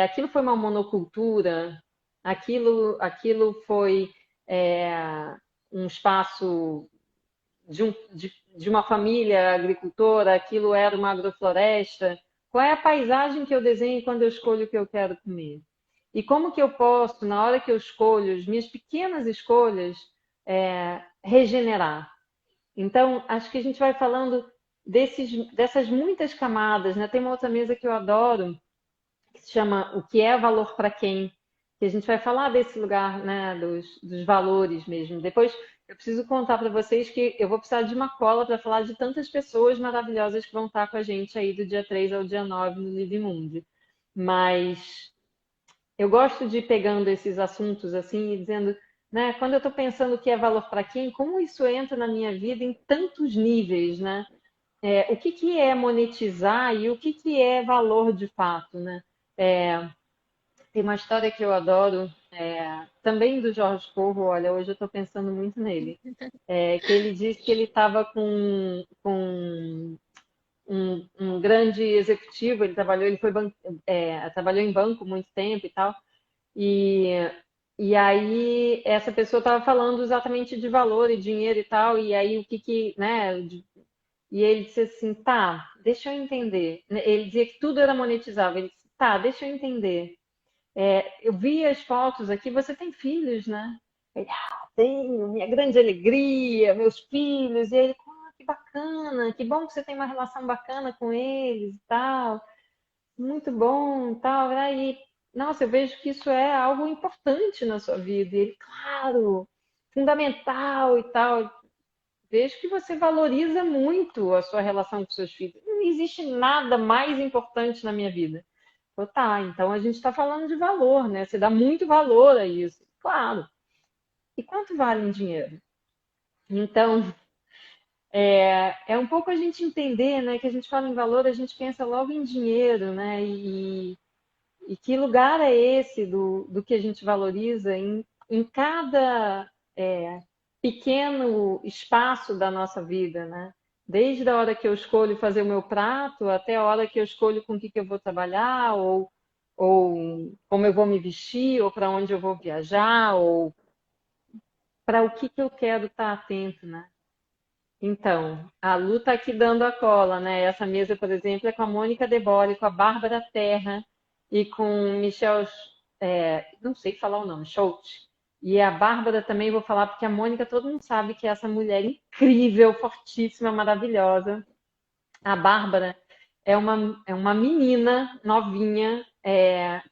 Aquilo foi uma monocultura? Aquilo foi um espaço de uma família agricultora? Aquilo era uma agrofloresta? Qual é a paisagem que eu desenho quando eu escolho o que eu quero comer? E como que eu posso, na hora que eu escolho, as minhas pequenas escolhas, regenerar? Então, acho que a gente vai falando dessas muitas camadas, né? Tem uma outra mesa que eu adoro, que se chama O que é valor para quem? Que a gente vai falar desse lugar, né? Dos valores mesmo. Depois, eu preciso contar para vocês que eu vou precisar de uma cola para falar de tantas pessoas maravilhosas que vão estar com a gente aí do dia 3 ao dia 9 no Live Mundi. Mas eu gosto de ir pegando esses assuntos assim e dizendo, né, quando eu estou pensando o que é valor para quem, como isso entra na minha vida em tantos níveis, né? O que que é monetizar e o que que é valor de fato, né? É, tem uma história que eu adoro, também do Jorge Porro, olha, hoje eu estou pensando muito nele, que ele disse que ele estava com um grande executivo, trabalhou em banco muito tempo e tal, e, e aí essa pessoa estava falando exatamente de valor e dinheiro e tal, e aí o que que, né? E ele disse assim, tá, deixa eu entender. Ele dizia que tudo era monetizável. Ele disse, tá, deixa eu entender. Eu vi as fotos aqui, você tem filhos, né? Ele, tenho, minha grande alegria, meus filhos. E ele, que bacana, que bom que você tem uma relação bacana com eles e tal. Muito bom, tal, né? E, nossa, eu vejo que isso é algo importante na sua vida. E ele, claro, fundamental e tal. Vejo que você valoriza muito a sua relação com seus filhos. Não existe nada mais importante na minha vida. Eu, tá, então a gente está falando de valor, né? Você dá muito valor a isso. Claro. E quanto vale em dinheiro? Então, é um pouco a gente entender, né? Que a gente fala em valor, a gente pensa logo em dinheiro, né? E que lugar é esse do que a gente valoriza em cada pequeno espaço da nossa vida, né? Desde a hora que eu escolho fazer o meu prato até a hora que eu escolho com o que eu vou trabalhar, ou como eu vou me vestir, ou para onde eu vou viajar, ou para o que eu quero estar atento, né? Então, a Lu está aqui dando a cola, né? Essa mesa, por exemplo, é com a Mônica Debole, com a Bárbara Terra e com Michel, não sei falar o nome, Schultz. E a Bárbara também vou falar, porque a Mônica, todo mundo sabe que é essa mulher incrível, fortíssima, maravilhosa. A Bárbara é uma menina novinha,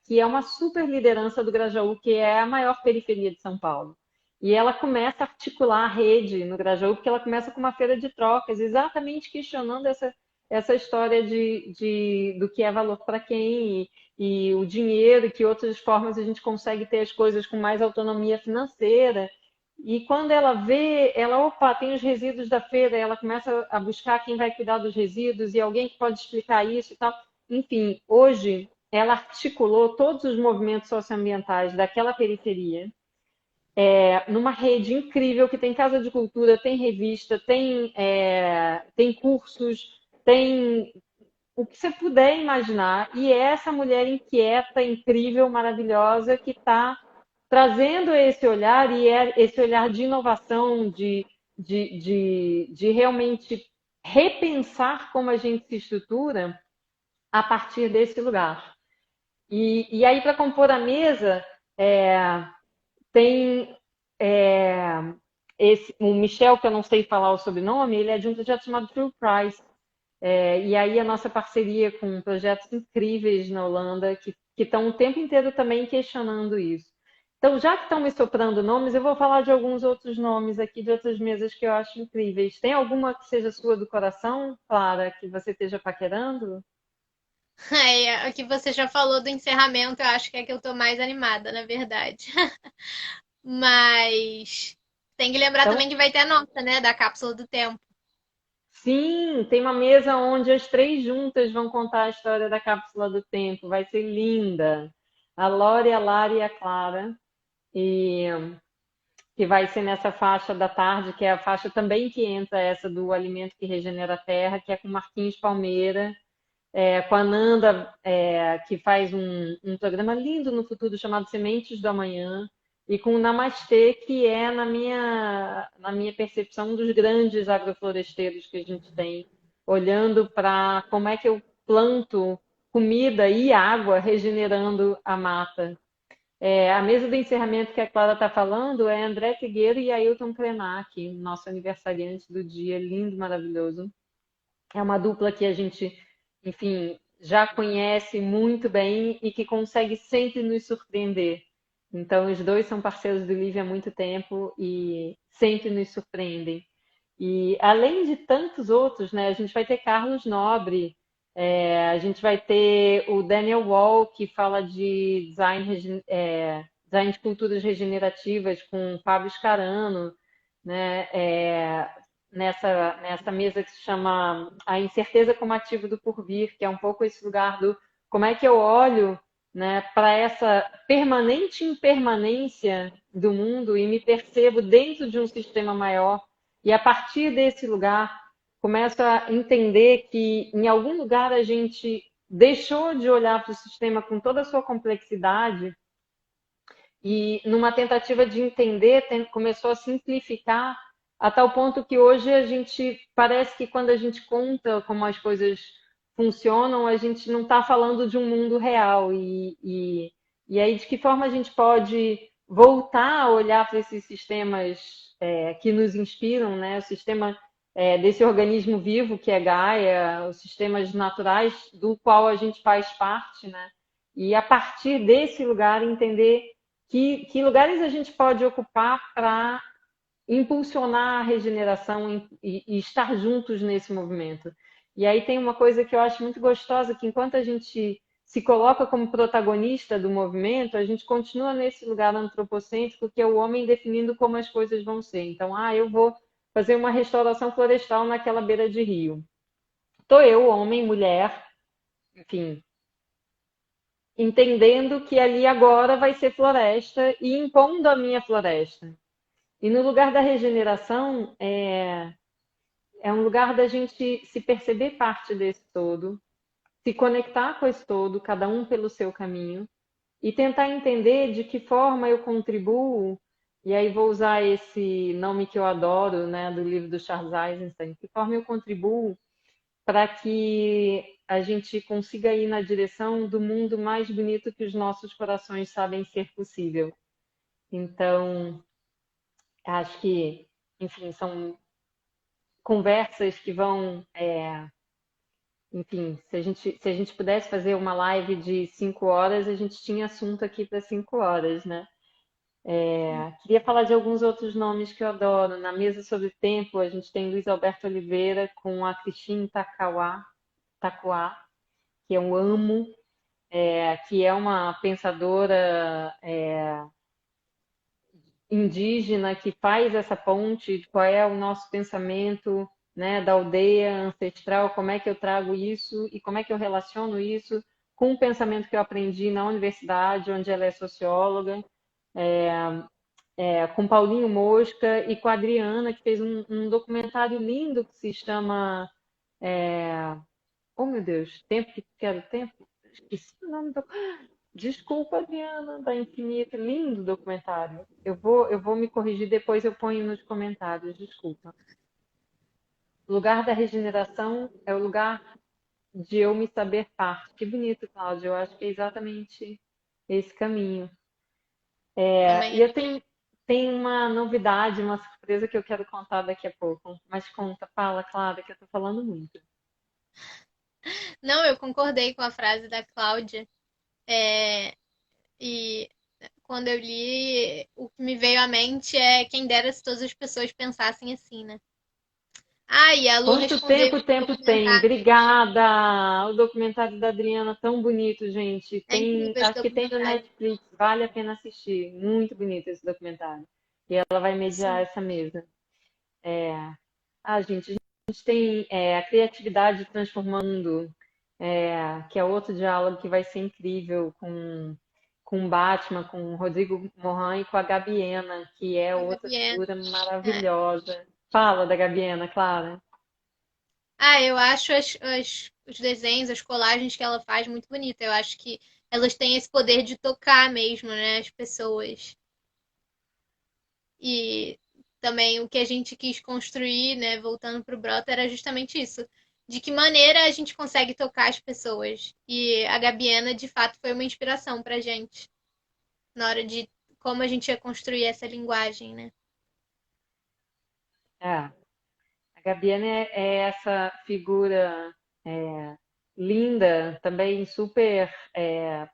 que é uma super liderança do Grajaú, que é a maior periferia de São Paulo. E ela começa a articular a rede no Grajaú, porque ela começa com uma feira de trocas, exatamente questionando essa história do que é valor para quem e o dinheiro, e que outras formas a gente consegue ter as coisas com mais autonomia financeira. E quando ela vê, opa, tem os resíduos da feira, ela começa a buscar quem vai cuidar dos resíduos e alguém que pode explicar isso e tal. Enfim, hoje ela articulou todos os movimentos socioambientais daquela periferia, numa rede incrível que tem casa de cultura, tem revista, tem cursos, tem o que você puder imaginar. E é essa mulher inquieta, incrível, maravilhosa, que está trazendo esse olhar, e é esse olhar de inovação, de realmente repensar como a gente se estrutura a partir desse lugar. E aí, para compor a mesa, tem o Michel, que eu não sei falar o sobrenome, ele é de um projeto chamado True Price. E aí a nossa parceria com projetos incríveis na Holanda, que estão o tempo inteiro também questionando isso. Então, já que estão me soprando nomes, eu vou falar de alguns outros nomes aqui, de outras mesas que eu acho incríveis. Tem alguma que seja sua do coração, Clara, que você esteja paquerando? O que você já falou do encerramento, eu acho que é que eu tô mais animada, na verdade. Mas tem que lembrar Então, também que vai ter a nossa, né? Da cápsula do tempo. sim, tem uma mesa onde as três juntas vão contar a história da cápsula do tempo. Vai ser linda. A Lore, a Lara e a Clara. E que vai ser nessa faixa da tarde, que é a faixa também que entra essa do Alimento que Regenera a Terra, que é com Marquinhos Palmeira, com a Nanda, que faz um programa lindo no futuro chamado Sementes do Amanhã, e com o Namastê, que é, na minha percepção, um dos grandes agrofloresteiros que a gente tem, olhando para como é que eu planto comida e água regenerando a mata. A mesa do encerramento que a Clara está falando é André Figueiro e Ailton Krenak, nosso aniversariante do dia, lindo, maravilhoso. É uma dupla que a gente, enfim, já conhece muito bem e que consegue sempre nos surpreender. Então, os dois são parceiros do Livre há muito tempo e sempre nos surpreendem. E além de tantos outros, né, a gente vai ter Carlos Nobre, a gente vai ter o Daniel Wall, que fala de design de culturas regenerativas, com o Fábio Scarano, né, nessa mesa que se chama A Incerteza como Ativo do Porvir, que é um pouco esse lugar do como é que eu olho, né, para essa permanente impermanência do mundo e me percebo dentro de um sistema maior. E a partir desse lugar, começo a entender que em algum lugar a gente deixou de olhar para o sistema com toda a sua complexidade e, numa tentativa de entender, começou a simplificar a tal ponto que hoje a gente parece que quando a gente conta como as coisas funcionam, a gente não está falando de um mundo real. E aí, de que forma a gente pode voltar a olhar para esses sistemas que nos inspiram, né? O sistema desse organismo vivo que é Gaia, os sistemas naturais do qual a gente faz parte, né? E a partir desse lugar entender que lugares a gente pode ocupar para impulsionar a regeneração e estar juntos nesse movimento. E aí tem uma coisa que eu acho muito gostosa, que enquanto a gente se coloca como protagonista do movimento, a gente continua nesse lugar antropocêntrico, que é o homem definindo como as coisas vão ser. Então, eu vou fazer uma restauração florestal naquela beira de rio. Estou eu, homem, mulher, enfim, entendendo que ali agora vai ser floresta e impondo a minha floresta. E no lugar da regeneração, é um lugar da gente se perceber parte desse todo, se conectar com esse todo, cada um pelo seu caminho, e tentar entender de que forma eu contribuo, e aí vou usar esse nome que eu adoro, né, do livro do Charles Eisenstein, de que forma eu contribuo para que a gente consiga ir na direção do mundo mais bonito que os nossos corações sabem ser possível. Então, acho que, enfim, são conversas que vão, enfim, se a gente pudesse fazer uma live de 5 horas, a gente tinha assunto aqui para 5 horas, né? Queria falar de alguns outros nomes que eu adoro. Na mesa sobre o tempo, a gente tem Luiz Alberto Oliveira com a Christine Tacuá, que eu amo, que é uma pensadora indígena que faz essa ponte de qual é o nosso pensamento, né, da aldeia ancestral, como é que eu trago isso e como é que eu relaciono isso com o pensamento que eu aprendi na universidade, onde ela é socióloga, com Paulinho Mosca e com a Adriana, que fez um documentário lindo que se chama Oh, meu Deus, Tempo que Quero Tempo? Esqueci o nome do. Desculpa, Adriana, da Infinito. Lindo documentário. Eu vou me corrigir depois, eu ponho nos comentários, desculpa. O lugar da regeneração é o lugar de eu me saber parte. Que bonito, Cláudia. Eu acho que é exatamente esse caminho. E Também eu tenho tem uma novidade, uma surpresa que eu quero contar daqui a pouco. Mas conta, fala, Clara, que eu tô falando muito. Não, eu concordei com a frase da Cláudia. É, e quando eu li, o que me veio à mente é quem dera se todas as pessoas pensassem assim, né? Ah, e a Lu Quanto respondeu tempo o os tempo tem? comentários. Obrigada! O documentário da Adriana, tão bonito, gente. É Tem, incrível esse acho que tem no documentário. Netflix, vale a pena assistir. Muito bonito esse documentário. E ela vai mediar Sim, essa mesa. Gente, a gente tem a criatividade transformando, que é outro diálogo que vai ser incrível com o Batman, com o Rodrigo Moran e com a Gabiena, que é a outra Gabriela. figura É. maravilhosa. Fala da Gabiena, Clara. Ah, eu acho os desenhos, as colagens que ela faz muito bonita. Eu acho que elas têm esse poder de tocar mesmo, né, as pessoas. E também o que a gente quis construir, né, voltando pro Brota, era justamente isso. De que maneira a gente consegue tocar as pessoas. E a Gabiena, de fato, foi uma inspiração pra gente na hora de como a gente ia construir essa linguagem, né? É. A Gabiana é essa figura linda, também super,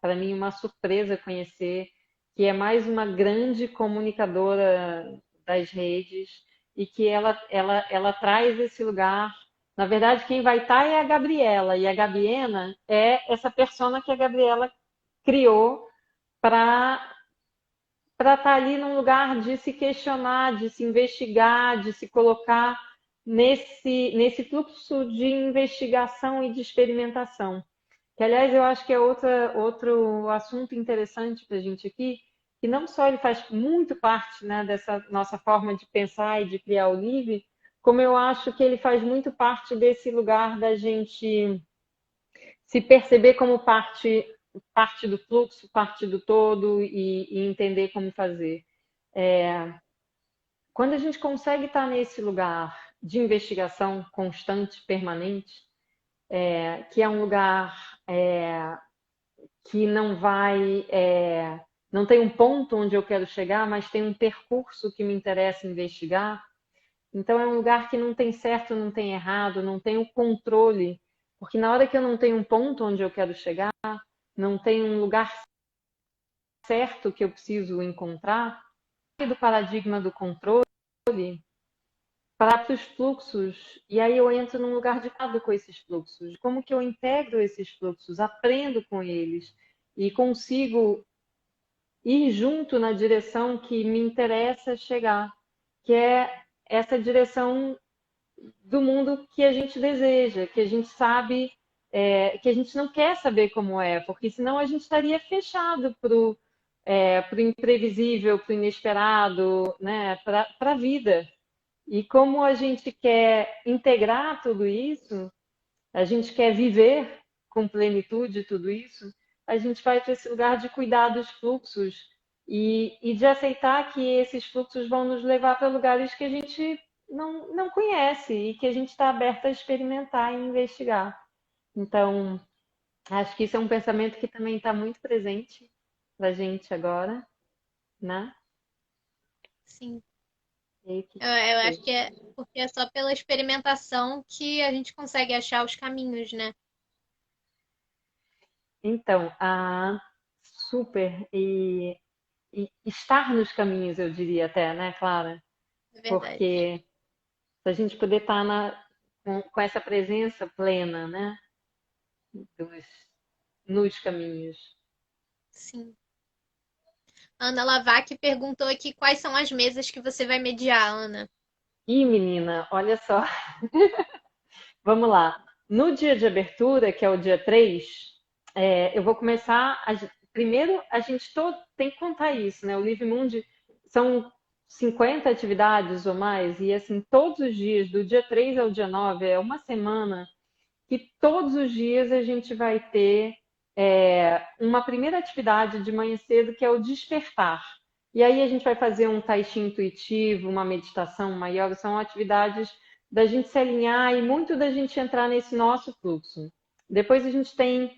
para mim, uma surpresa conhecer, que é mais uma grande comunicadora das redes e que ela traz esse lugar. Na verdade, quem vai estar é a Gabriela, e a Gabiena é essa persona que a Gabriela criou para estar ali num lugar de se questionar, de se investigar, de se colocar nesse fluxo de investigação e de experimentação. Que, aliás, eu acho que é outro assunto interessante para a gente aqui, que não só ele faz muito parte, né, dessa nossa forma de pensar e de criar o livre, como eu acho que ele faz muito parte desse lugar da gente se perceber como parte do fluxo, parte do todo e entender como fazer. Quando a gente consegue estar nesse lugar de investigação constante, permanente, que é um lugar que não tem um ponto onde eu quero chegar, mas tem um percurso que me interessa investigar. Então é um lugar que não tem certo, não tem errado, não tem o controle, porque na hora que eu não tenho um ponto onde eu quero chegar, não tem um lugar certo que eu preciso encontrar, do paradigma do controle para os fluxos, e aí eu entro num lugar de lado com esses fluxos. Como que eu integro esses fluxos, aprendo com eles e consigo ir junto na direção que me interessa chegar, que é essa direção do mundo que a gente deseja, que a gente sabe, que a gente não quer saber como é, porque senão a gente estaria fechado para o imprevisível, para o inesperado, né, para a vida. E como a gente quer integrar tudo isso, a gente quer viver com plenitude tudo isso, a gente vai para esse lugar de cuidar dos fluxos e de aceitar que esses fluxos vão nos levar para lugares que a gente não conhece e que a gente está aberto a experimentar e investigar. Então, acho que isso é um pensamento que também está muito presente para a gente agora, né? Sim. E aí, o que Eu que acho que é porque é só pela experimentação que a gente consegue achar os caminhos, né? Então, super. E estar nos caminhos, eu diria até, né, Clara? É verdade. Porque se a gente poder estar com essa presença plena, né, dos, nos caminhos. Sim. Ana Lavac perguntou aqui quais são as mesas que você vai mediar, Ana. E, menina, olha só, vamos lá. No dia de abertura, que é o dia 3, eu vou começar. Primeiro, a gente tem que contar isso, né? O Live Mundi são 50 atividades ou mais, e assim, todos os dias, do dia 3 ao dia 9, é uma semana que todos os dias a gente vai ter uma primeira atividade de manhã cedo, que é o despertar. E aí a gente vai fazer um tai chi intuitivo, uma meditação, uma yoga, são atividades da gente se alinhar e muito da gente entrar nesse nosso fluxo. Depois a gente tem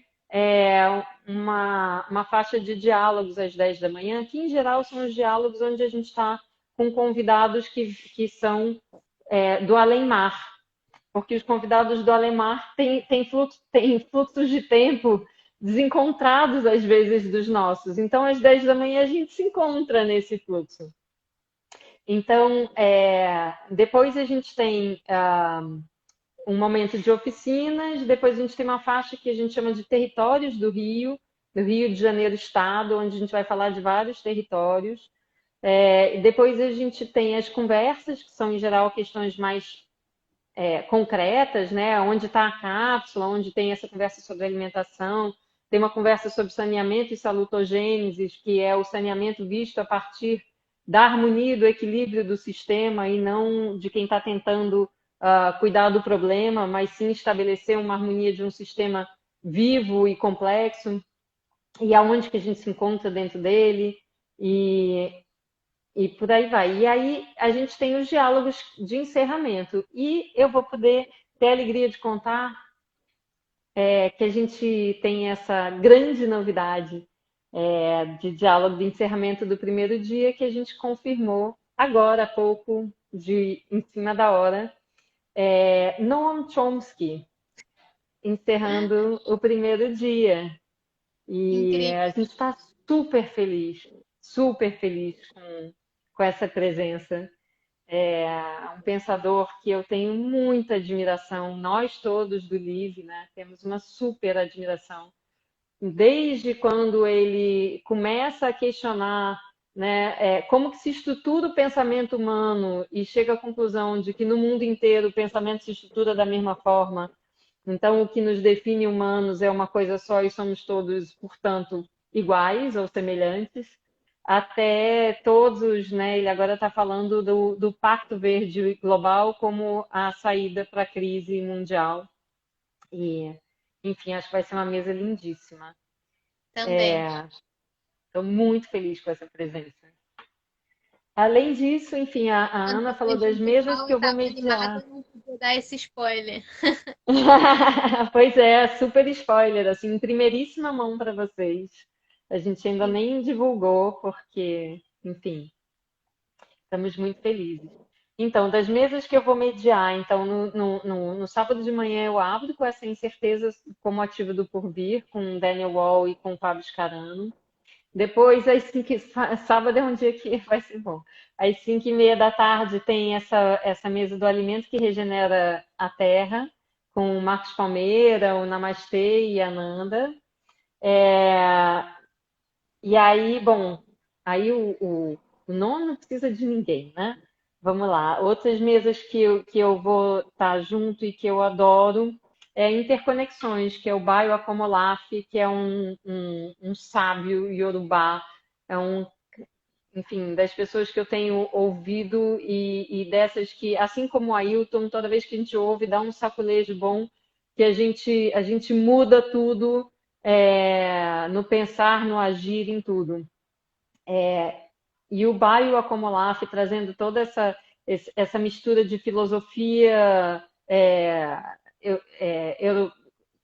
uma faixa de diálogos às 10 da manhã, que em geral são os diálogos onde a gente está com convidados que são do além-mar, porque os convidados do além-mar têm fluxos de tempo desencontrados às vezes dos nossos. Então, às 10 da manhã a gente se encontra nesse fluxo. Então, depois a gente tem um momento de oficinas, depois a gente tem uma faixa que a gente chama de territórios do Rio de Janeiro Estado, onde a gente vai falar de vários territórios. Depois a gente tem as conversas, que são em geral questões mais concretas, né? Onde está a cápsula, onde tem essa conversa sobre alimentação, tem uma conversa sobre saneamento e salutogênese, que é o saneamento visto a partir da harmonia e do equilíbrio do sistema e não de quem está tentando cuidar do problema, mas sim estabelecer uma harmonia de um sistema vivo e complexo, e aonde que a gente se encontra dentro dele, e por aí vai. E aí a gente tem os diálogos de encerramento. E eu vou poder ter a alegria de contar que a gente tem essa grande novidade de diálogo de encerramento do primeiro dia, que a gente confirmou agora há pouco, em cima da hora, Noam Chomsky, encerrando o primeiro dia. E Incrível. a gente está super feliz com essa presença. É um pensador que eu tenho muita admiração, nós todos do LIVE, né, temos uma super admiração. Desde quando ele começa a questionar, né, como que se estrutura o pensamento humano e chega à conclusão de que no mundo inteiro o pensamento se estrutura da mesma forma. Então, o que nos define humanos é uma coisa só e somos todos, portanto, iguais ou semelhantes, até todos, né? Ele agora está falando do Pacto Verde Global como a saída para a crise mundial. E, enfim, acho que vai ser uma mesa lindíssima. Também. Estou muito feliz com essa presença. Além disso, enfim, a Ana falou das O mesas pessoal que eu vou estava mediar. animado, não podia dar esse spoiler. Pois é, super spoiler, assim, em primeiríssima mão para vocês. A gente ainda nem divulgou, porque, enfim, estamos muito felizes. Então, das mesas que eu vou mediar, então, no sábado de manhã eu abro com essa incerteza como ativo do porvir, com o Daniel Wall e com o Fábio Scarano. Depois, sábado é um dia que vai ser bom. Às 5h30 da tarde tem essa mesa do alimento que regenera a terra, com o Marcos Palmeira, o Namastê e a Nanda. E aí, bom, aí o nono não precisa de ninguém, né? Vamos lá. Outras mesas que eu vou estar junto e que eu adoro Interconexões, que é o Bayo Akomolaf, que é um sábio iorubá, é enfim, das pessoas que eu tenho ouvido e dessas que, assim como o Ailton, toda vez que a gente ouve, dá um saculejo bom, que a gente muda tudo no pensar, no agir, em tudo. E o Bayo Akomolaf trazendo toda essa mistura de filosofia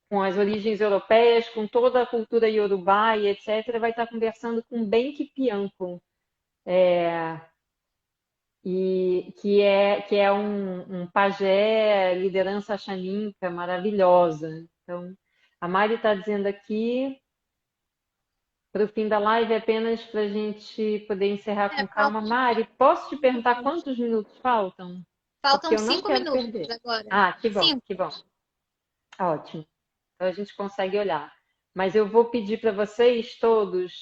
com as origens europeias, com toda a cultura iorubá e etc., vai estar conversando com Benki Pianco, que é um pajé, liderança xaninca maravilhosa. Então, a Mari está dizendo aqui, para o fim da live, é apenas para a gente poder encerrar com calma. Faltam Mari, posso te perguntar 5 minutos. quantos minutos faltam? Porque Faltam eu não 5 quero minutos perder. agora. Ah, que bom, Sim. que bom. Ótimo. Então a gente consegue olhar. Mas eu vou pedir para vocês todas,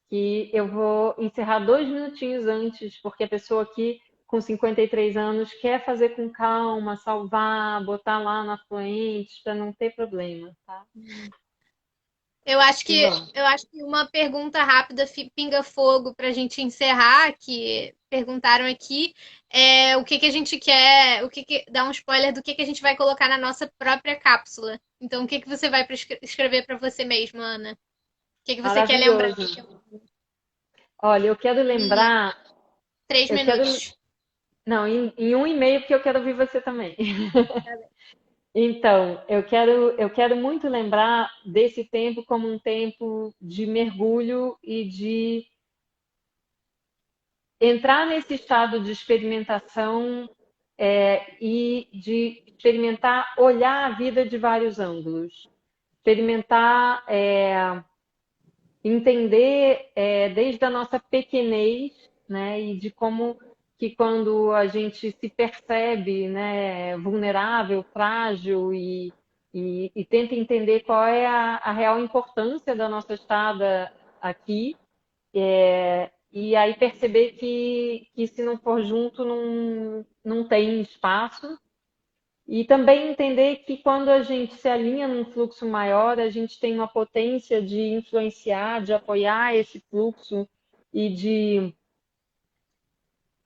que eu vou encerrar 2 minutinhos antes, porque a pessoa aqui com 53 anos quer fazer com calma, salvar, botar lá na Fluentes para não ter problema, tá? Eu acho Que que, bom. eu acho que uma pergunta rápida pinga fogo para a gente encerrar, que perguntaram aqui, é o que que a gente quer, dá um spoiler do que a gente vai colocar na nossa própria cápsula. Então, o que que você vai escrever para você mesma, Ana? O que que você quer lembrar? Maravilhoso. Olha, eu quero Em lembrar, 3 eu quero, minutos. não, em 1 e meio, porque eu quero ouvir você também. Então, eu quero muito lembrar desse tempo como um tempo de mergulho e de entrar nesse estado de experimentação, e de experimentar olhar a vida de vários ângulos, experimentar entender desde a nossa pequenez, né, e de como que quando a gente se percebe, né, vulnerável, frágil e tenta entender qual é a real importância da nossa estada aqui, e aí perceber que se não for junto não tem espaço. E também entender que quando a gente se alinha num fluxo maior, a gente tem uma potência de influenciar, de apoiar esse fluxo e de,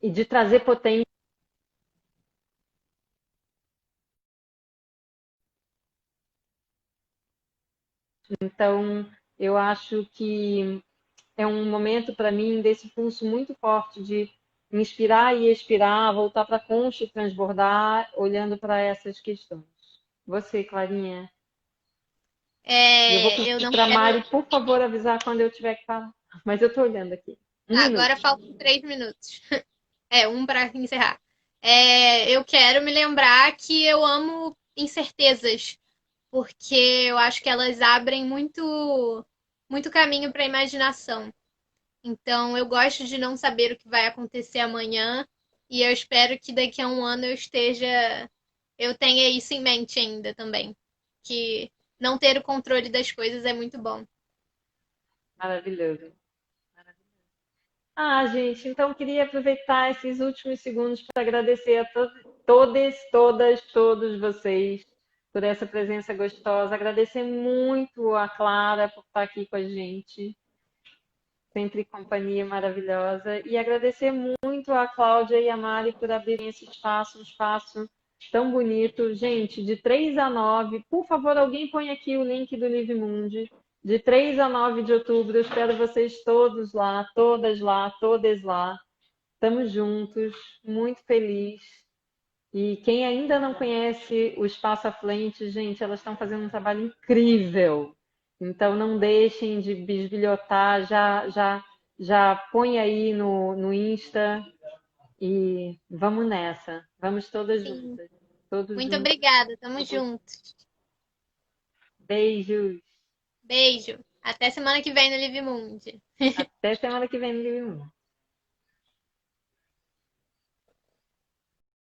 e de trazer potência. Então, eu acho que é um momento para mim desse pulso muito forte de inspirar e expirar, voltar para a concha e transbordar, olhando para essas questões. Você, Clarinha? E eu vou É, eu pedir não para a quero. Mari, por favor, avisar quando eu tiver que falar. Mas eu estou olhando aqui. Um Agora minuto. faltam 3 minutos. É, um para encerrar. É, eu quero me lembrar que eu amo incertezas, porque eu acho que elas abrem muito caminho para a imaginação. Então, eu gosto de não saber o que vai acontecer amanhã e eu espero que daqui a um ano eu tenha isso em mente ainda também, que não ter o controle das coisas é muito bom. Maravilhoso. Ah, gente, então eu queria aproveitar esses últimos segundos para agradecer a todos, todas, todos vocês por essa presença gostosa. Agradecer muito a Clara por estar aqui com a gente, sempre companhia maravilhosa. E agradecer muito a Cláudia e a Mari por abrirem esse espaço, um espaço tão bonito. Gente, de 3 a 9, por favor, alguém põe aqui o link do Live Mundi. De 3 a 9 de outubro, eu espero vocês todos lá, todas lá, todas lá. Estamos juntos, muito feliz. E quem ainda não conhece o Espaço à Frente, gente, elas estão fazendo um trabalho incrível. Então não deixem de bisbilhotar, já põe aí no Insta e vamos nessa. Vamos todas Sim, juntas, todos muito juntos. obrigada. Tamo junto. Beijos. Beijo. Até semana que vem no Live Mundi. Até semana que vem no Livre Mundo.